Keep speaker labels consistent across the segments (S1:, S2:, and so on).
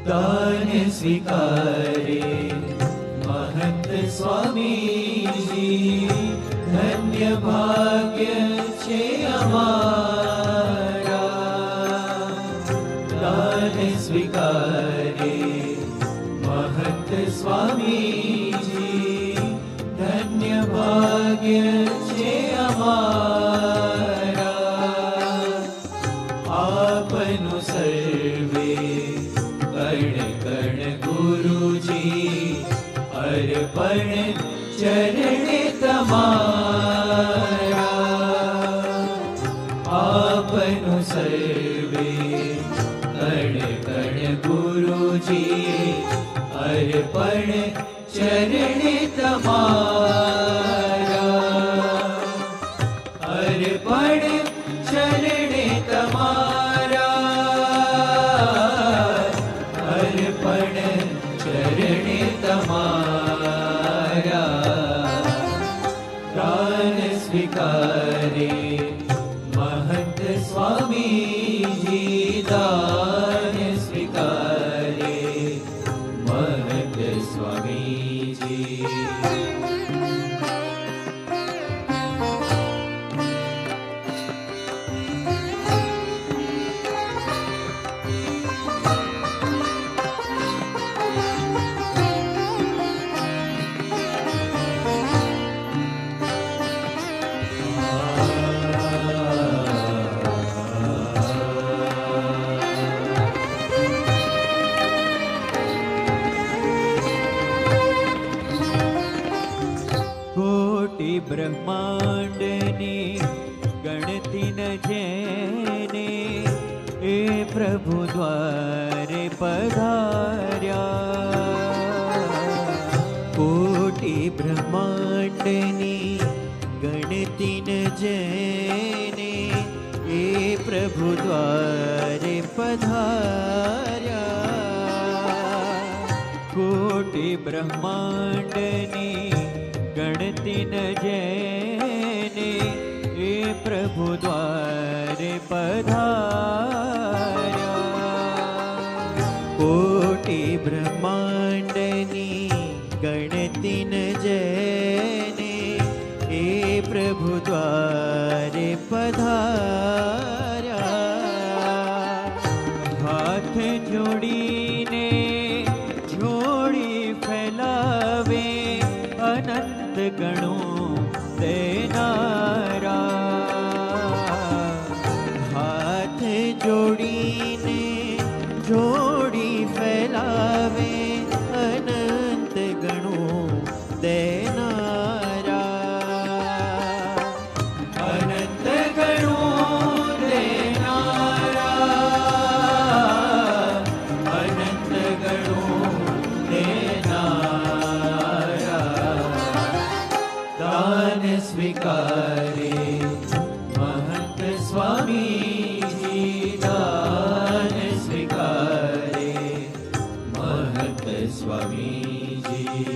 S1: દાન સ્વીકારે મહંત સ્વામીજી, ધન્ય ભાગ્ય છે અમારા. દાન સ્વીકારે મહંત સ્વામીજી, ધન્ય ભાગ્ય છે અમારા. આપનું સર્વે કણ કણ ગુરુજી, અર્પણ ચરણે તમારા. આપનું સર્વે કણ કણ ગુરુજી, અર્પણ ચરણે તમારા. અર્પણ ચરણે તમારા, અર્પણ ચરણે તમારા. દાન સ્વીકારે મહંત સ્વામીજી, દાન સ્વીકારે મહંત સ્વામીજી.
S2: બ્રહ્માંડની ગણતી ન જેને, એ પ્રભુ દ્વારે પધાર્યા. કોટી બ્રહ્માંડની ગણતી ન જેને, એ પ્રભુ દ્વારે પધાર્યા. કોટી બ્રહ્માંડની ગણતી ન જેને, એ પ્રભુ દ્વારે પધાર્યા. કોટી બ્રહ્માંડની ગણતી ન જેને, એ પ્રભુ દ્વારે પધાર્યા. હાથ જોડીને જોડી ફેલાવે, અનંત ગણો દેનારા. હાથ જોડીને જોડી ફેલાવે, અનંત ગણો દેનારા.
S1: અનંત ગણો દેનારા, અનંત ગણો દેનારા. દાન સ્વીકારે મહંત સ્વામીજી, દાન સ્વીકારે મહંત સ્વામીજી.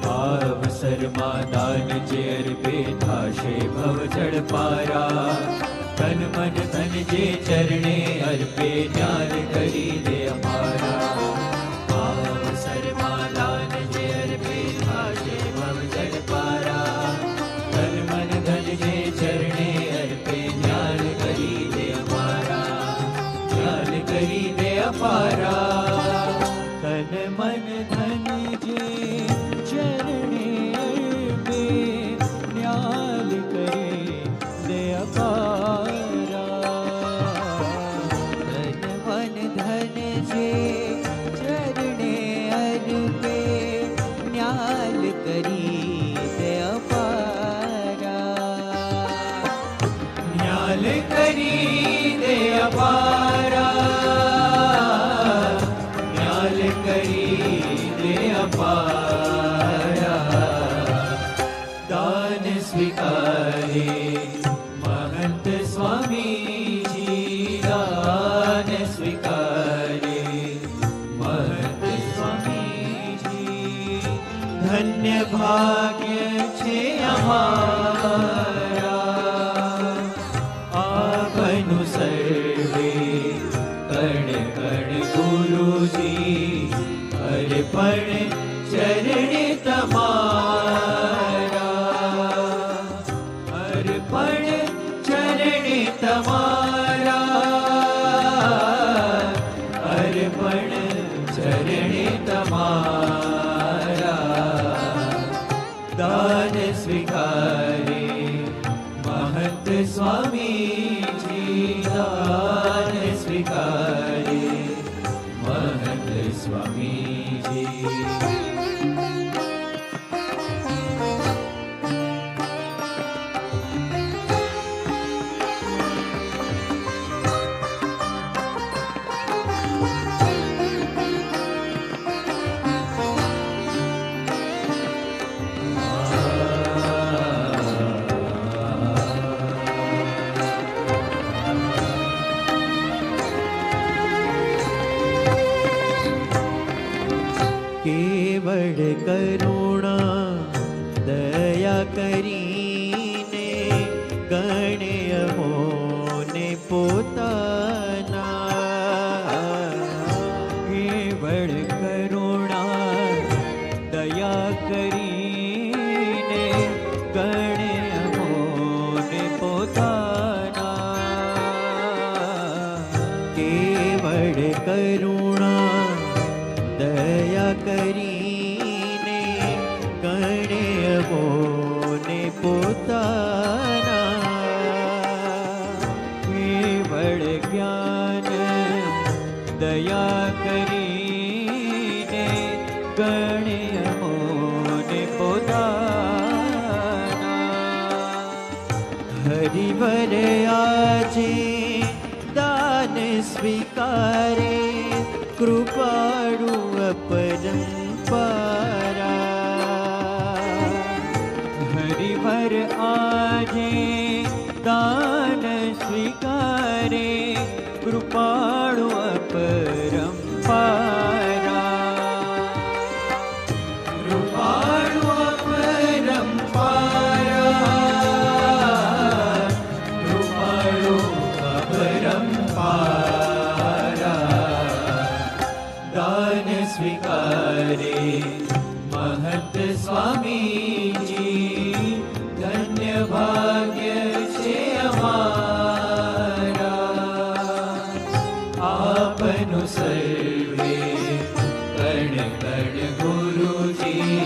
S1: અવસરમાં દાન જે અર્પે થાશે ભવજળ પારા. તન મન ધન જે ચરણે અર્પે, જ્ઞાન કરી દે અમારા. અવસરમાં દાન જે અર્પે થાશે ભવજળ પારા. તન મન ધન જે ચરણે અર્પે, જ્ઞાન કરી દે અમારા. જ્ઞાન કરી દે અપારા.
S2: તન મન ધન જે ચરણે બે, ન્યાલ કરે દે અપારા.
S1: न्याल करी दे अपारा, न्याल करी दे अपारा। दान स्वीकारे महंत स्वामी जी, दान स्वीकारे महंत स्वामी जी।
S2: ધન્ય ભાગ્ય છે અમારા,
S1: આપનું સર્વે કણ કણ ગુરુજી, અર્પણ ચરણે તમારા, અર્પણ ચરણે તમારા, અર્પણ ચરણે તમારા। દાન સ્વીકારે महंत स्वामी जी, दान स्वीकारे महंत स्वामी जी।
S2: કેવળ કરુણા દયા કરીને ગણે અમોને પોતાના, કેવળ કરુણા દયા કરીને ગણે અમોને પોતાના, કેવળ કરુણા દયા કરીને ગણે અમોને પોતાના, કેવળ જ્ઞાન દયા કરીને ગણે અમોને પોતાના। હરિવર આજે દાન સ્વીકારે કૃપાળુ અપરંપારા, હરિવર આજે દાન સ્વીકારે કૃપાળુ અપરંપારા,
S1: કૃપાળુ અપરંપારા, કૃપાળુ અપરંપારા। દાન સ્વીકારે महंत स्वामी जी, धन्य भाग्य છે અમારા। આપનું સર્વે કણ કણ ગુરુજી,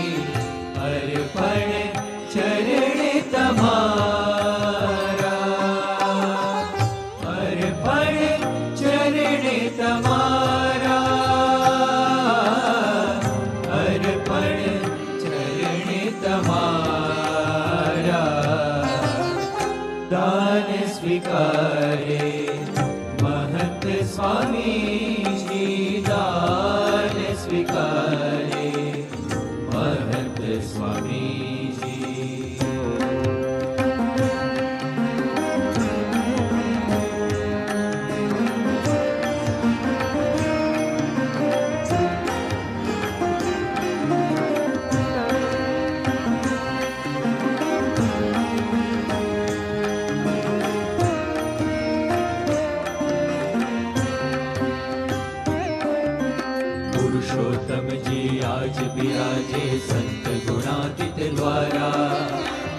S1: અર્પણ ચરણે તમારા, અર્પણ ચરણે તમારા, અર્પણ ચરણે તમારા। દાન સ્વીકારે महंत स्वामी जी, दान स्वीकारे महंत स्वामी जी। पुरुषोत्तम जी आज विराजे संत गुणातीत द्वारा,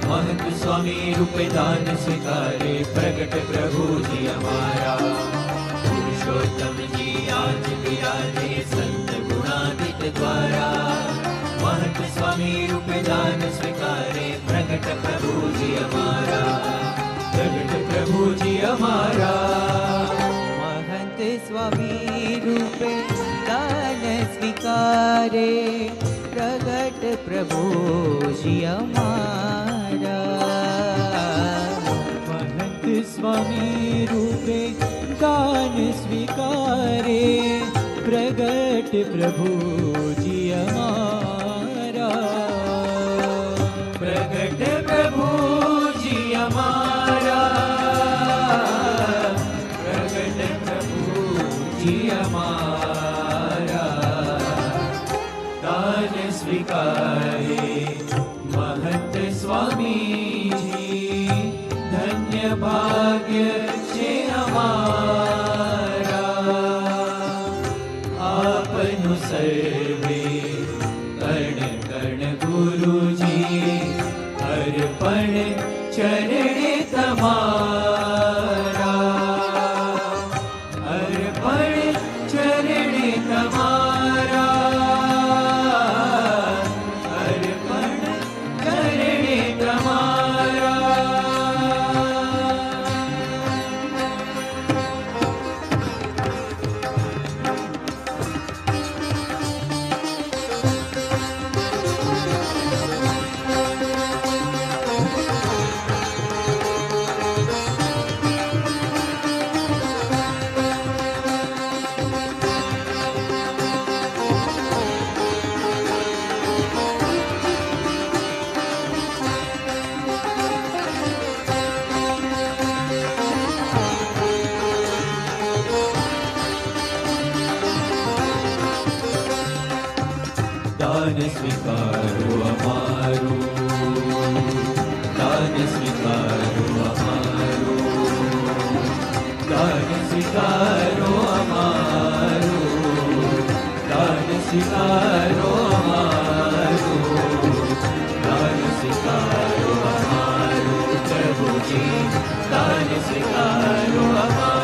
S1: महंत स्वामी रूप दान स्वीकारे प्रगट प्रभु जी हमारा। पुरुषोत्तम जी आज विराजे संत गुणातीत द्वारा, महंत स्वामी रूप दान स्वीकारे प्रगट प्रभु जी हमारा, प्रगट प्रभु जी हमारा।
S2: महंत स्वामी रूपे दान स्वीकारे प्रगट प्रभुजी અમારા। महंत स्वामी रूपे दान स्वीकारे प्रगट प्रभु जी हमारा
S1: प्रगट प्रभु जी हमारा प्रगट प्रभु जी हमारा दान स्वीकारे महंत स्वामी जी धन्य भाग्य छे हमारा आपनु सर्वे कर्ण कर्ण गुरुजी अर्पण चरणे तमारा अर्पण चरणे तमारा अर्पण चरणे तमारा दान स्वीकारो अमारो दान स्वीकारो अमारो दान स्वीकारो अमारो दान स्वीकारो अमारो दान स्वीकारो अमारो प्रभु जी दान स्वीकारो अमारो